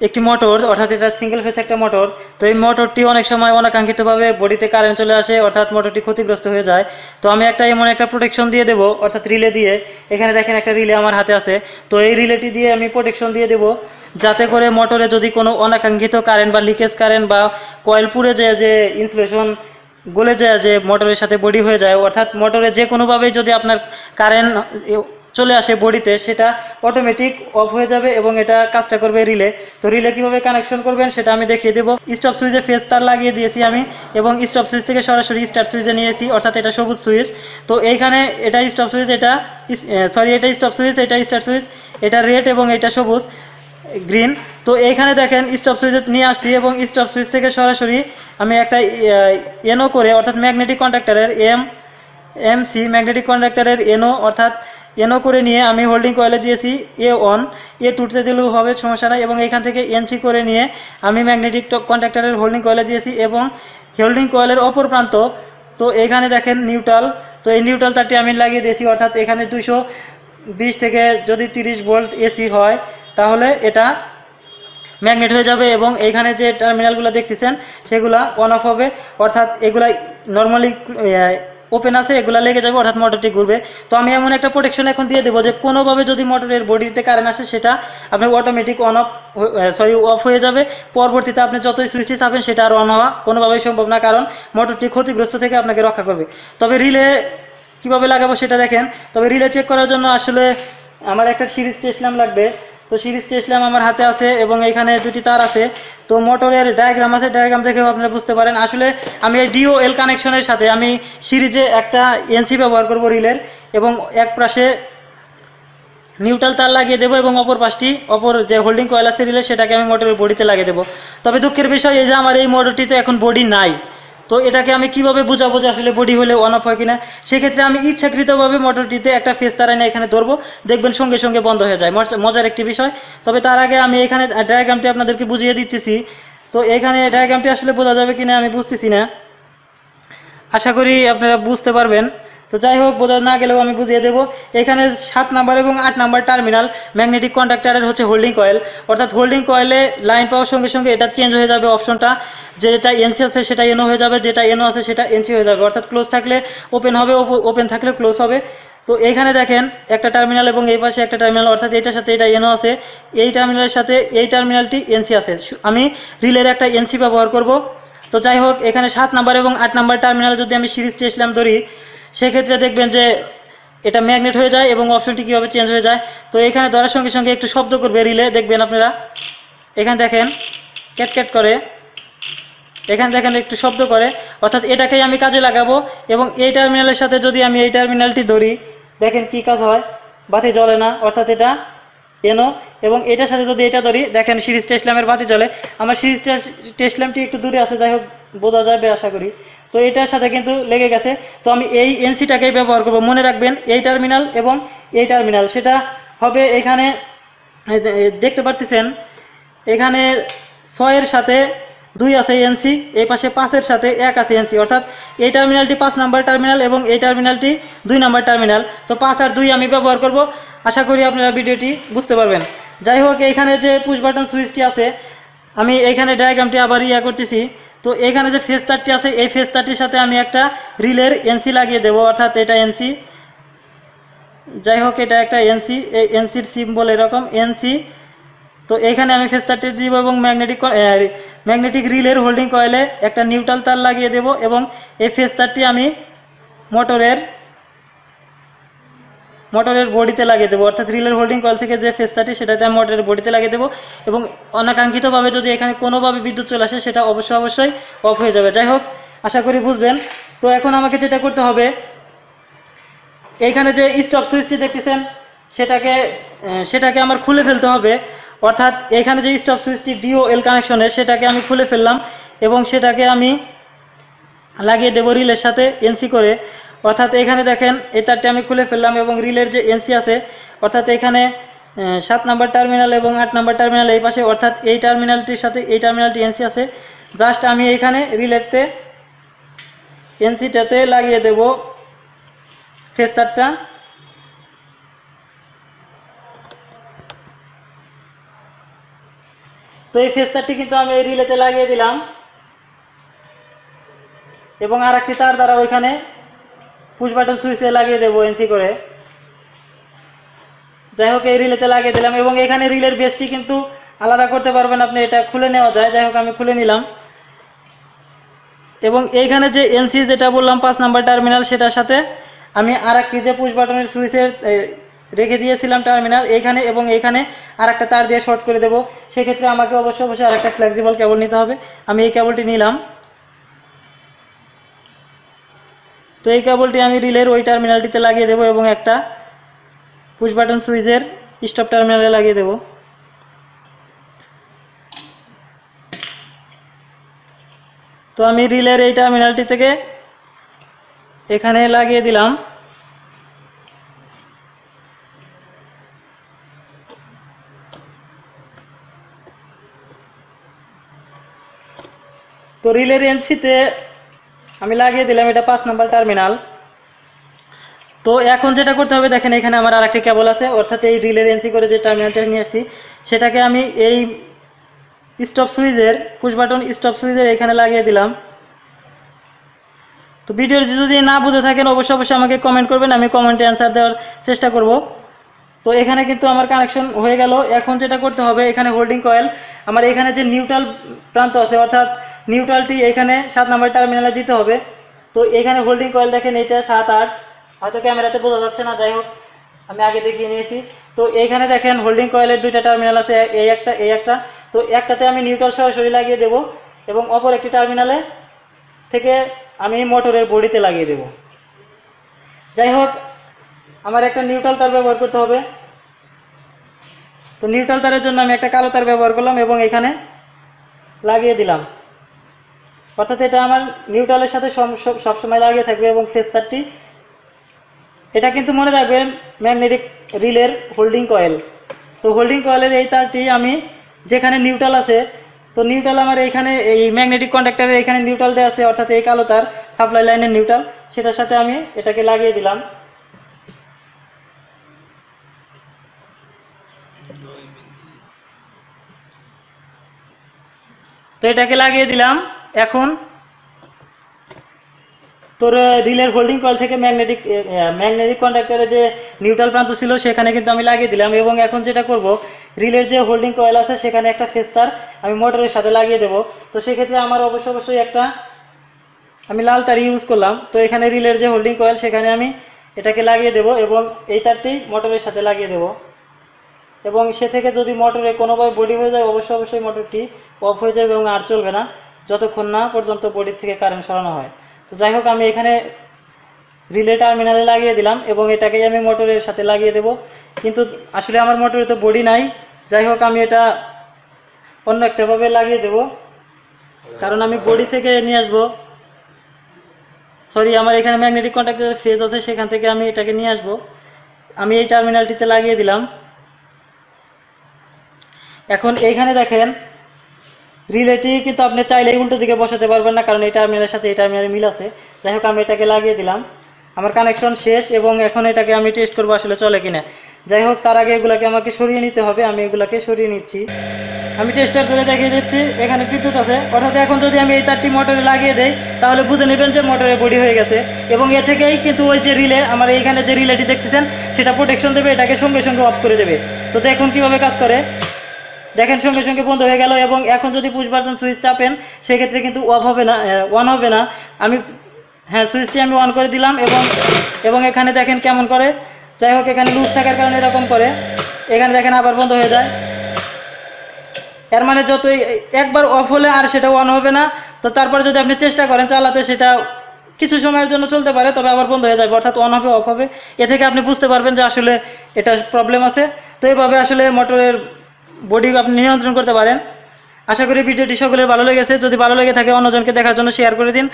একটি মোটর, অর্থাৎ এটা সিঙ্গেল ফেজ একটা মোটর। তো এই মোটরটি অনেক সময় অনাকাঙ্ক্ষিতভাবে বডিতে কারেন্ট চলে আসে, অর্থাৎ মোটরটি ক্ষতিগ্রস্ত হয়ে যায়। তো আমি এমন একটা প্রোটেকশন দিয়ে দেবো, অর্থাৎ রিলে দিয়ে। এখানে দেখেন একটা রিলে আমার হাতে আছে। তো এই রিলেটি দিয়ে আমি প্রোটেকশন দিয়ে দেবো, যাতে করে মোটরে যদি কোনো অনাকাঙ্ক্ষিত কারেন্ট বা লিকেজ কারেন্ট বা কয়েল পুড়ে যায়, যে ইনসুলেশন গলে যায়, যে মোটরের সাথে বডি হয়ে যায়, অর্থাৎ মোটরে যে কোনোভাবেই যদি আপনার কারেন্ট চলে আসে বডিতে, সেটা অটোমেটিক অফ হয়ে যাবে এবং এটা কাজটা করবে রিলে। তো রিলে কীভাবে কানেকশন করবেন সেটা আমি দেখিয়ে দেবো। স্টপ সুইচে ফেজ তার লাগিয়ে দিয়েছি আমি, এবং স্টপ সুইচ থেকে সরাসরি স্টার্ট সুইচে নিয়েছি, অর্থাৎ এটা সবুজ সুইচ। তো এইখানে এটা স্টপ সুইচ, এটা এটা স্টপ সুইচ, এটা স্টার্ট সুইচ, এটা রেড এবং এটা সবুজ গ্রিন। তো এইখানে দেখেন স্টপ সুইচ নিয়ে আসছি, এবং স্টপ সুইচ থেকে সরাসরি আমি একটা এনও করে, অর্থাৎ ম্যাগনেটিক কন্ডাক্টরের এমসি ম্যাগনেটিক কন্ডাক্টরের এনও, অর্থাৎ এনও করে নিয়ে আমি হোল্ডিং কয়েলে দিয়েছি A1, A2তে দিলেও হবে, সমস্যা নাই। এবং এখান থেকে এনসি করে নিয়ে আমি ম্যাগনেটিক কন্ডাক্টরের হোল্ডিং কয়েলে দিয়েছি, এবং হোল্ডিং কয়েলের অপর প্রান্ত, তো এখানে দেখেন নিউট্রাল। তো এই নিউট্রাল তারটি আমি লাগিয়ে দিয়েছি, অর্থাৎ এখানে 220 থেকে যদি 30 ভোল্ট এসি হয়, তাহলে এটা ম্যাগনেট হয়ে যাবে। এবং এইখানে যে টার্মিনালগুলো দেখতেছেন সেগুলা অন অফ হবে, অর্থাৎ এগুলা নর্মালি ওপেন আছে, এগুলা লেগে যাবে, অর্থাৎ মোটরটি ঘুরবে। তো আমি এমন একটা প্রোটেকশন এখন দিয়ে দেবো যে কোনোভাবে যদি মোটরের বডিতে কারেন্ট আসে, সেটা আপনার অটোমেটিক অফ হয়ে যাবে। পরবর্তীতে আপনি যতই সুইচটি চাপেন, সেটা আর অন হওয়া কোনোভাবেই সম্ভব না, কারণ মোটরটি ক্ষতিগ্রস্ত থেকে আপনাকে রক্ষা করবে। তবে রিলে কীভাবে লাগাবো সেটা দেখেন। তবে রিলে চেক করার জন্য আসলে আমার একটা সিরিজ টেস্ট ল্যাম্প লাগবে। তো সিরিজ টেস্ট ল্যাম্প আমার হাতে আছে, এবং এখানে দুটি তার আছে। তো মোটরের ডায়াগ্রাম আছে, ডায়াগ্রাম দেখেও আপনারা বুঝতে পারেন। আসলে আমি এই DOL কানেকশনের সাথে আমি সিরিজে একটা এনসি ব্যবহার করব রিলের, এবং এক পাশে নিউট্রাল তার লাগিয়ে দেবো, এবং অপর যে হোল্ডিং কয়েল আছে রিলে, সেটাকে আমি মোটরের বডিতে লাগিয়ে দেবো। তবে দুঃখের বিষয় এই যে আমার এই মোটরটিতে এখন বডি নাই। তো এটাকে আমি কিভাবে বোঝাবো যে আসলে বডি হলে অন অফ হয় কিনা? সেক্ষেত্রে আমি ইচ্ছাকৃতভাবে মোটরটিতে একটা ফেজ তার এনে এখানে ধরবো, দেখবেন সঙ্গে সঙ্গে বন্ধ হয়ে যায়। মজার একটি বিষয়। তবে তার আগে আমি এখানে ডায়াগ্রামটি আপনাদেরকে বুঝিয়ে দিতেছি। তো এখানে ডায়াগ্রামটি আসলে বোঝা যাবে কিনা আমি বুঝতেছি না, আশা করি আপনারা বুঝতে পারবেন। তো যাই হোক, বোঝা না গেলেও আমি বুঝিয়ে দেবো। এখানে 7 নাম্বার এবং 8 নাম্বার টার্মিনাল ম্যাগনেটিক কন্ডাক্টরের হচ্ছে হোল্ডিং কয়েল, অর্থাৎ হোল্ডিং কয়েলে লাইন পাওয়ার সঙ্গে সঙ্গে এটা চেঞ্জ হয়ে যাবে অপশনটা, যেটা এনসি আছে সেটা এনও হয়ে যাবে, যেটা এনও আছে সেটা এনসি হয়ে যাবে, অর্থাৎ ক্লোজ থাকলে ওপেন হবে, ওপেন থাকলে ক্লোজ হবে। তো এইখানে দেখেন একটা টার্মিনাল এবং এই পাশে একটা টার্মিনাল, অর্থাৎ এটার সাথে এটা এনও আছে, এই টার্মিনালের সাথে এই টার্মিনালটি এনসি আছে। আমি রিলের একটা এনসি ব্যবহার করব। তো যাই হোক, এখানে 7 নাম্বার এবং 8 নাম্বার টার্মিনাল যদি আমি সিরিজ টেস্ট ল্যাম্প ধরি, সেক্ষেত্রে দেখবেন যে এটা ম্যাগনেট হয়ে যায় এবং অপশনটি কীভাবে চেঞ্জ হয়ে যায়। তো এখানে ধরার সঙ্গে সঙ্গে একটু শব্দ করবে রিলে, দেখবেন আপনারা এখানে দেখেন ক্যাট ক্যাট করে, এখানে দেখেন একটু শব্দ করে, অর্থাৎ এটাকেই আমি কাজে লাগাবো। এবং এই টার্মিনালের সাথে যদি আমি এই টার্মিনালটি ধরি, দেখেন কি কাজ হয়, বাতি জ্বলে না, অর্থাৎ এটা এনো। এবং এটার সাথে যদি এটা ধরি, দেখেন সিরিজ টেস্ট ল্যাম্পের বাতি জ্বলে। আমার সিরিজ টেস্ট ল্যাম্পটি একটু দূরে আছে, যাই হোক বোঝা যাবে আশা করি। তো এটার সাথে কিন্তু লেগে গেছে। তো আমি এই এনসিটাকেই ব্যবহার করব। মনে রাখবেন এই টার্মিনাল এবং এই টার্মিনাল, সেটা হবে এখানে দেখতে পাচ্ছেন, এখানে 6-এর সাথে 2 আছে এনসি, এই পাশে 5-এর সাথে 1 আছে এনসি, অর্থাৎ এই টার্মিনালটি 5 নাম্বার টার্মিনাল এবং এই টার্মিনালটি 2 নাম্বার টার্মিনাল। তো 5 আর 2 আমি ব্যবহার করব। আশা করি আপনারা ভিডিওটি বুঝতে পারবেন। যাই হোক, এইখানে যে পুশ বাটন সুইচটি আছে, আমি এইখানে ডায়াগ্রামটি আবার করতেছি। তো এখানে যে ফেজ তারটি আছে, এই ফেজ তারটির সাথে আমি একটা রিলের এনসি লাগিয়ে দেবো, অর্থাৎ এটা এনসি। যাই হোক, এটা একটা এনসি, এই এনসির সিম্বল এরকম এনসি। তো এইখানে আমি ফেজ তারটি দিব, এবং ম্যাগনেটিক রিলের হোল্ডিং কয়েলে একটা নিউট্রাল তার লাগিয়ে দেব, এবং এই ফেজ তারটি আমি মোটরের বডিতে লাগিয়ে দেবো, অর্থাৎ রিলের হোল্ডিং কয়েল থেকে যে ফেজ তারটি, সেটাতে আমি মোটরের বডিতে লাগিয়ে দেবো। এবং অনাকাঙ্ক্ষিতভাবে যদি এখানে কোনোভাবে বিদ্যুৎ চলে আসে, সেটা অবশ্যই অফ হয়ে যাবে। যাই হোক, আশা করি বুঝবেন। তো এখন আমাকে যেটা করতে হবে, এইখানে যে স্টপ সুইচটি দেখতেছেন, সেটাকে আমার খুলে ফেলতে হবে, অর্থাৎ এখানে যে স্টপ সুইচটি DOL কানেকশনের, সেটাকে আমি খুলে ফেললাম, এবং সেটাকে আমি লাগিয়ে দেবো রিলের সাথে এনসি করে। অর্থাৎ এখানে দেখেন এই তারটি আমি খুলে ফেললাম, এবং রিলের যে এনসি আছে, অর্থাৎ এখানে 7 নাম্বার টার্মিনাল এবং 8 নাম্বার টার্মিনাল এই পাশে, অর্থাৎ এই টার্মিনালটির সাথে এই টার্মিনালটি এনসি আছে। জাস্ট আমি এইখানে রিলেতে এনসিটাতে লাগিয়ে দেব ফেজ তারটা। তো এই ফেস তারটি কিন্তু আমি এই রিলেতে লাগিয়ে দিলাম এবং আর একটি তার দ্বারা ওইখানে পুশ বাটন সুইচে লাগিয়ে দেবো এনসি করে। যাই হোক এই রিলেতে লাগিয়ে দিলাম এবং এখানে রিলের বেসটি কিন্তু আলাদা করতে পারবেন আপনি, এটা খুলে নেওয়া যায়। যাই হোক আমি খুলে নিলাম এবং এইখানে যে এনসি যেটা বললাম 5 নাম্বার টার্মিনাল, সেটার সাথে আমি আর একটি যে পুশ বাটনের সুইচের রেখে দিয়েছিলাম টার্মিনাল এইখানে এবং এইখানে আর একটা তার দিয়ে শর্ট করে দেবো। সেক্ষেত্রে আমাকে অবশ্যই আর একটা ফ্লেক্সিবল কেবল নিতে হবে। আমি এই কেবলটি নিলাম। তো এই কেবলটি আমি রিলের ওই টার্মিনালটিতে লাগিয়ে দেবো এবং একটা পুশ বাটন সুইচের স্টপ টার্মিনালে লাগিয়ে দেবো। তো আমি রিলের এই টার্মিনালটি থেকে এখানে লাগিয়ে দিলাম। তো রিলের এনসিতে আমি লাগিয়ে দিলাম, এটা 5 নাম্বার টার্মিনাল। তো এখন যেটা করতে হবে দেখেন এখানে আমার আরেকটি কেবল আছে, অর্থাৎ এই রিলের এনসি করে যে টার্মিনালটা নিয়ে আসছি সেটাকে আমি এই স্টপ সুইচের পুশ বাটন স্টপ সুইচের এখানে লাগিয়ে দিলাম। তো ভিডিওর যদি না বুঝে থাকেন অবশ্যই আমাকে কমেন্ট করবেন, আমি কমেন্টে অ্যান্সার দেওয়ার চেষ্টা করব। তো এখানে কিন্তু আমার কানেকশন হয়ে গেল। এখন যেটা করতে হবে এখানে হোল্ডিং কয়েল আমার এখানে যে নিউট্রাল প্রান্ত আছে অর্থাৎ নিউট্রালটি এখানে 7 নাম্বার টার্মিনালে দিতে হবে। তো এখানে হোল্ডিং কয়েল দেখেন এটা 7, 8, হয়তো ক্যামেরাতে বোঝা যাচ্ছে না, যাই হোক আমি আগে দেখিয়ে নিয়েছি। তো এইখানে দেখেন হোল্ডিং কয়েলের 2টা টার্মিনাল আছে, এই একটা। তো একটাতে আমি নিউট্রাল সরাসরি লাগিয়ে দেব এবং অপর একটি টার্মিনালে থেকে আমি মোটরের বডিতে লাগিয়ে দেব। যাই হোক আমার একটা নিউট্রাল তার ব্যবহার করতে হবে। তো নিউট্রাল তারের জন্য আমি একটা কালো তার ব্যবহার করলাম এবং এখানে লাগিয়ে দিলাম, অর্থাৎ এটা আমার নিউট্রালের সাথে সবসময় লাগিয়ে থাকবে। এবং ফেস তারটি এটা কিন্তু মনে রাখবেন ম্যাগনেটিক রিলের হোল্ডিং কয়েল। তো হোল্ডিং কয়েলের এই তারটি আমি যেখানে নিউট্রাল আছে, তো নিউট্রাল আমার এইখানে এই ম্যাগনেটিক কন্ডাক্টরের এখানে নিউট্রাল দেওয়া আছে, অর্থাৎ এই কালো তার সাপ্লাই লাইনের নিউট্রাল, সেটার সাথে আমি এটাকে লাগিয়ে দিলাম। তো এটাকে লাগিয়ে দিলাম। এখন তোর রিলের হোল্ডিং কয়েল থেকে ম্যাগনেটিক কন্ডাক্টরের যে নিউট্রাল প্রান্ত ছিল সেখানে কিন্তু আমি লাগিয়ে দিলাম। এবং এখন যেটা করব রিলের যে হোল্ডিং কয়েল আছে সেখানে একটা ফেস তার আমি মোটরের সাথে লাগিয়ে দেব। তো সেক্ষেত্রে আমার অবশ্যই একটা আমি লাল তার ইউজ করলাম। তো এখানে রিলের যে হোল্ডিং কয়েল সেখানে আমি এটাকে লাগিয়ে দেব এবং এই তারটি মোটরের সাথে লাগিয়ে দেব। এবং সে থেকে যদি মোটরে কোনোভাবে বডি হয়ে যায় অবশ্যই মোটরটি অফ হয়ে যাবে এবং আর চলবে না যতক্ষণ না পর্যন্ত বডি থেকে কারেন্ট সরানো হয়। তো যাই হোক আমি এখানে রিলে টার্মিনালে লাগিয়ে দিলাম এবং এটাকেই আমি মোটরের সাথে লাগিয়ে দেব। কিন্তু আসলে আমার মোটরে তো বডি নাই, যাই হোক আমি এটা অন্য একটাভাবে লাগিয়ে দেব, কারণ আমি বডি থেকে নিয়ে আসবো। সরি, আমার এখানে ম্যাগনেটিক কন্ট্যাক্টের ফেজ আছে, সেখান থেকে আমি এটাকে নিয়ে আসবো। আমি এই টার্মিনালটিতে লাগিয়ে দিলাম। এখন এইখানে দেখেন রিলেটি কিন্তু আপনি চাইলে উল্টো দিকে বসাতে পারবেন না, কারণ এই টার্মিনালের সাথে এই টার্মিনালের মিল আছে। যাই হোক আমি এটাকে লাগিয়ে দিলাম, আমার কানেকশন শেষ এবং এখন এটাকে আমি টেস্ট করবো আসলে চলে কিনা। যাই হোক তার আগে এগুলাকে আমাকে সরিয়ে নিতে হবে, আমি এগুলাকে সরিয়ে নিচ্ছি। আমি টেস্টার ধরে দেখিয়ে দিচ্ছি এখানে বিদ্যুৎ আছে, অর্থাৎ এখন যদি আমি এই তারটি মোটরে লাগিয়ে দেই তাহলে বুঝে নেবেন যে মোটরে বডি হয়ে গেছে। এবং এ থেকেই কিন্তু ওই যে রিলে আমার এইখানে যে রিলেটি দেখতেছেন সেটা প্রোটেকশন দেবে, এটাকে সঙ্গে সঙ্গে অফ করে দেবে। তো দেখুন কিভাবে কাজ করে, দেখেন সঙ্গে সঙ্গে বন্ধ হয়ে গেল। এবং এখন যদি পুশ বাটন সুইচ চাপেন সেক্ষেত্রে কিন্তু অফ হবে না, অন হবে না। আমি সুইচটি আমি অন করে দিলাম এবং এখানে দেখেন কেমন করে। যাই হোক এখানে লুজ থাকার কারণে এরকম করে, এখানে দেখেন আবার বন্ধ হয়ে যায়। এর মানে যতই একবার অফ হলে আর সেটা অন হবে না। তো তারপর যদি আপনি চেষ্টা করেন চালাতে সেটা কিছু সময়ের জন্য চলতে পারে, তবে আবার বন্ধ হয়ে যাবে, অর্থাৎ অন হবে অফ হবে। এ থেকে আপনি বুঝতে পারবেন যে আসলে এটা প্রবলেম আছে। তো এইভাবে আসলে মোটরের বডি আপনি নিয়ন্ত্রণ করতে পারেন। আশা করি ভিডিওটি সকলের ভালো লেগেছে। যদি ভালো লেগে থাকে অন্যজনকে দেখার জন্য শেয়ার করে দিন।